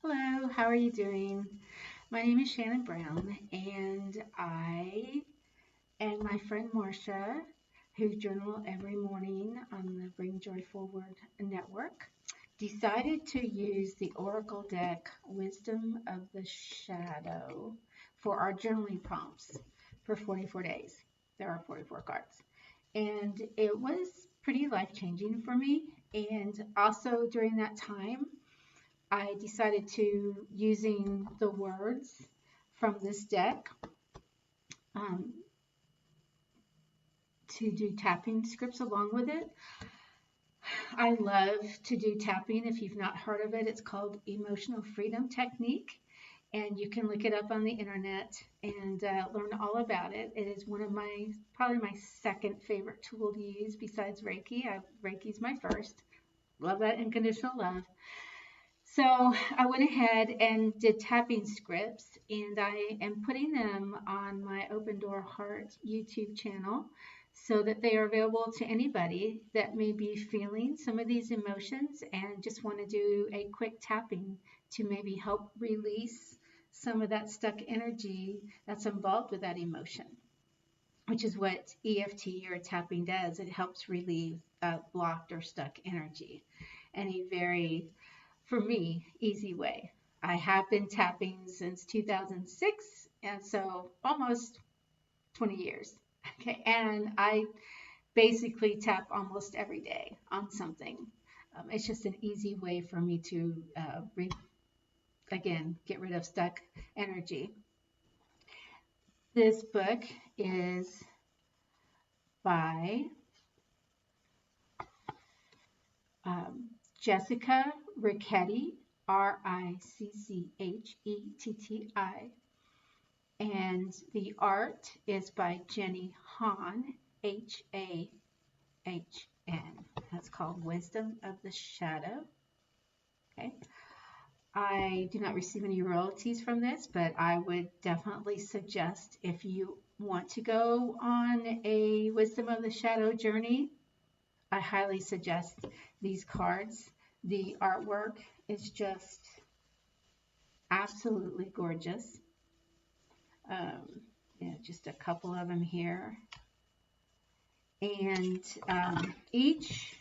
Hello, how are you doing? My name is Shannon Brown, and I and my friend Marcia, who journal every morning on the Bring Joy Forward network, decided to use the Oracle deck Wisdom of the Shadow for our journaling prompts for 44 days. There are 44 cards. And it was pretty life changing for me. And also during that time, I decided to using the words from this deck um, to do tapping scripts along with it. I love to do tapping. If you've not heard of it, it's called Emotional Freedom Technique, and you can look it up on the internet and learn all about it. It is one of my probably my second favorite tool to use besides Reiki. Reiki's my first. Love that unconditional love. So I went ahead and did tapping scripts, and I am putting them on my Open Door Heart YouTube channel so that they are available to anybody that may be feeling some of these emotions and just want to do a quick tapping to maybe help release some of that stuck energy that's involved with that emotion, which is what EFT or tapping does. It helps relieve blocked or stuck energy in a very, for me, easy way. I have been tapping since 2006, and so almost 20 years. Okay, and I basically tap almost every day on something. It's just an easy way for me to, again, get rid of stuck energy. This book is by Jessica Ricchetti, Ricchetti, and the art is by Jenny Han, Hahn. That's called Wisdom of the Shadow. Okay. I do not receive any royalties from this, but I would definitely suggest if you want to go on a Wisdom of the Shadow journey, I highly suggest these cards. The artwork is just absolutely gorgeous. Just a couple of them here. And each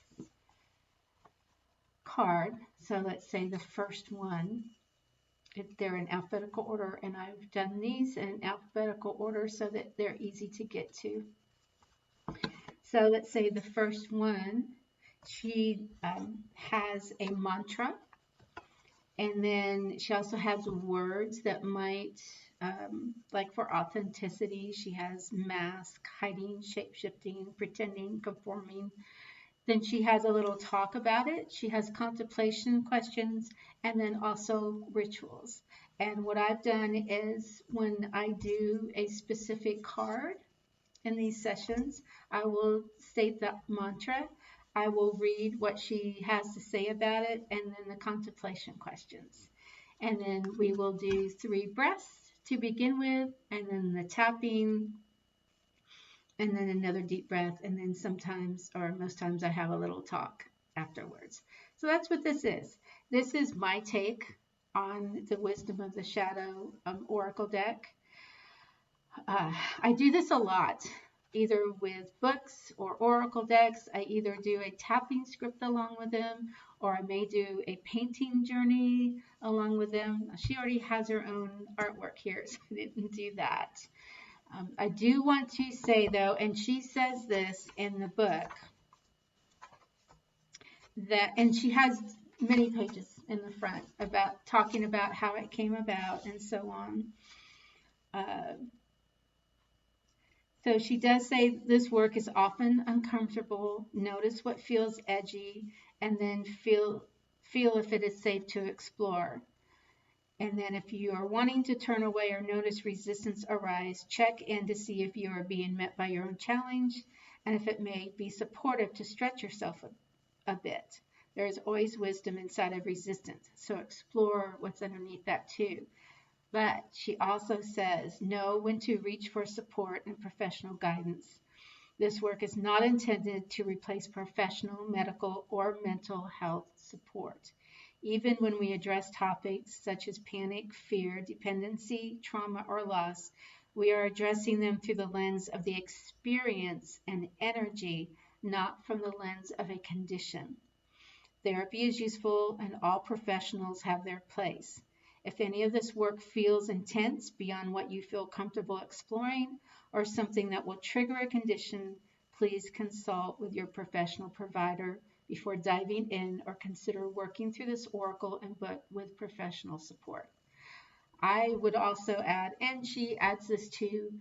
card, so let's say the first one, if they're in alphabetical order, and I've done these in alphabetical order so that they're easy to get to. So let's say the first one, she has a mantra, and then she also has words that might, like for authenticity, she has mask, hiding, shape-shifting, pretending, conforming. Then she has a little talk about it. She has contemplation questions, and then also rituals. And what I've done is when I do a specific card in these sessions, I will state the mantra. I will read what she has to say about it, and then the contemplation questions. And then we will do 3 breaths to begin with, and then the tapping, and then another deep breath, and then sometimes, or most times, I have a little talk afterwards. So that's what this is. This is my take on the Wisdom of the Shadow Oracle deck. I do this a lot, either with books or oracle decks. I either do a tapping script along with them, or I may do a painting journey along with them. She already has her own artwork here, so I didn't do that. I do want to say, though, and she says this in the book, that, and she has many pages in the front about talking about how it came about and so on. So she does say this work is often uncomfortable. Notice what feels edgy, and then feel if it is safe to explore. And then if you are wanting to turn away or notice resistance arise, check in to see if you are being met by your own challenge and if it may be supportive to stretch yourself a bit. There is always wisdom inside of resistance, so explore what's underneath that too. But she also says, know when to reach for support and professional guidance. This work is not intended to replace professional, medical, or mental health support. Even when we address topics such as panic, fear, dependency, trauma, or loss, we are addressing them through the lens of the experience and energy, not from the lens of a condition. Therapy is useful and all professionals have their place. If any of this work feels intense beyond what you feel comfortable exploring or something that will trigger a condition, please consult with your professional provider before diving in, or consider working through this oracle and book with professional support. I would also add, and she adds this too,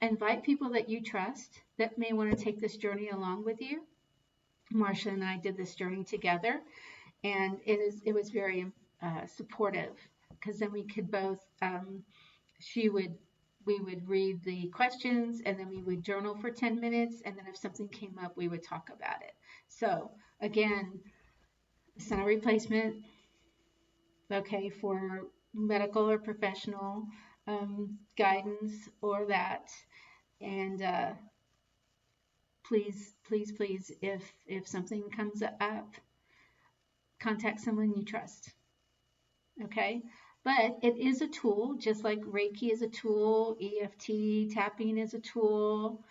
invite people that you trust that may want to take this journey along with you. Marcia and I did this journey together, and it was very supportive, because then we could both we would read the questions, and then we would journal for 10 minutes, and then if something came up, we would talk about it. So again, it's not a replacement, okay, for medical or professional guidance or that. And please, if something comes up, contact someone you trust, okay? But it is a tool, just like Reiki is a tool, EFT tapping is a tool,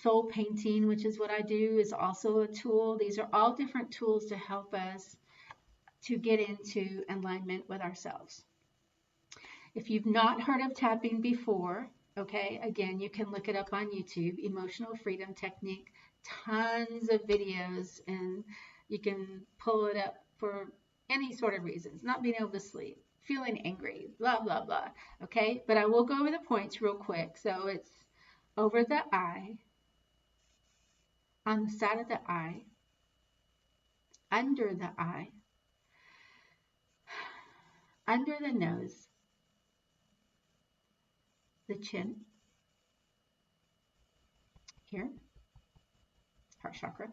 soul painting, which is what I do, is also a tool. These are all different tools to help us to get into alignment with ourselves. If you've not heard of tapping before, okay, again, you can look it up on YouTube, Emotional Freedom Technique, tons of videos, and you can pull it up for any sort of reasons, not being able to sleep, feeling angry, blah, blah, blah, okay? But I will go over the points real quick. So it's over the eye, on the side of the eye, under the eye, under the nose, the chin, here, heart chakra,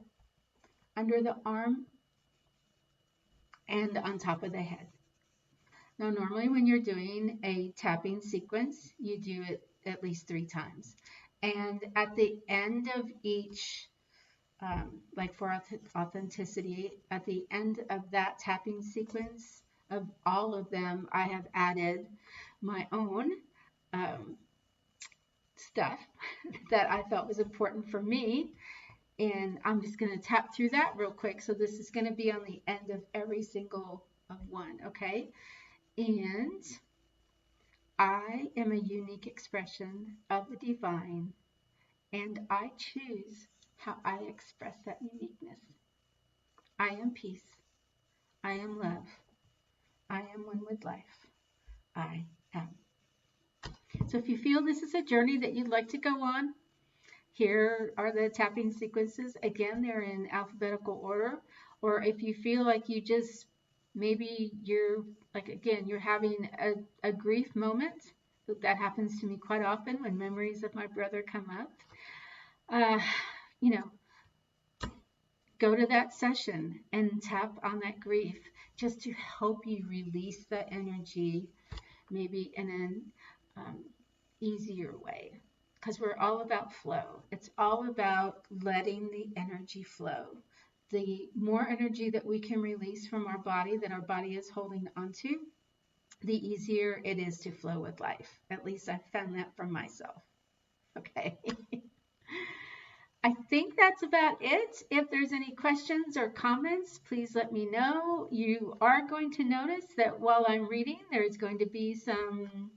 under the arm, and on top of the head. Now, normally when you're doing a tapping sequence, you do it at least 3 times. And at the end of each, like for authenticity, at the end of that tapping sequence, of all of them, I have added my own stuff that I felt was important for me. And I'm just going to tap through that real quick. So this is going to be on the end of every single one, okay? And I am a unique expression of the divine, and I choose how I express that uniqueness. I am peace. I am love. I am one with life. I am. So if you feel this is a journey that you'd like to go on, here are the tapping sequences. Again, they're in alphabetical order. Or if you feel like you just, maybe you're, like, again, you're having a grief moment. That happens to me quite often when memories of my brother come up. Go to that session and tap on that grief, just to help you release that energy, maybe in an easier way. Because we're all about flow. It's all about letting the energy flow. The more energy that we can release from our body, that our body is holding onto, the easier it is to flow with life. At least I've found that for myself. Okay. I think that's about it. If there's any questions or comments, please let me know. You are going to notice that while I'm reading, there's going to be some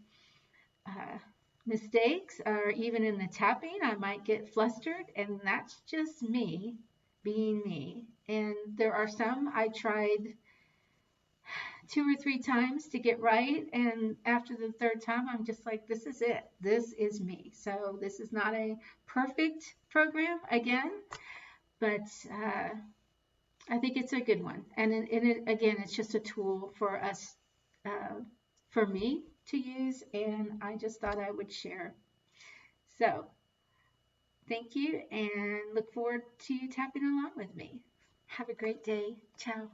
mistakes, or even in the tapping, I might get flustered, and that's just me being me. And there are some I tried 2 or 3 times to get right, and after the 3rd time, I'm just like, this is it. This is me. So this is not a perfect program, again, but I think it's a good one. And again, it's just a tool for us, for me to use, and I just thought I would share. So thank you, and look forward to you tapping along with me. Have a great day. Ciao.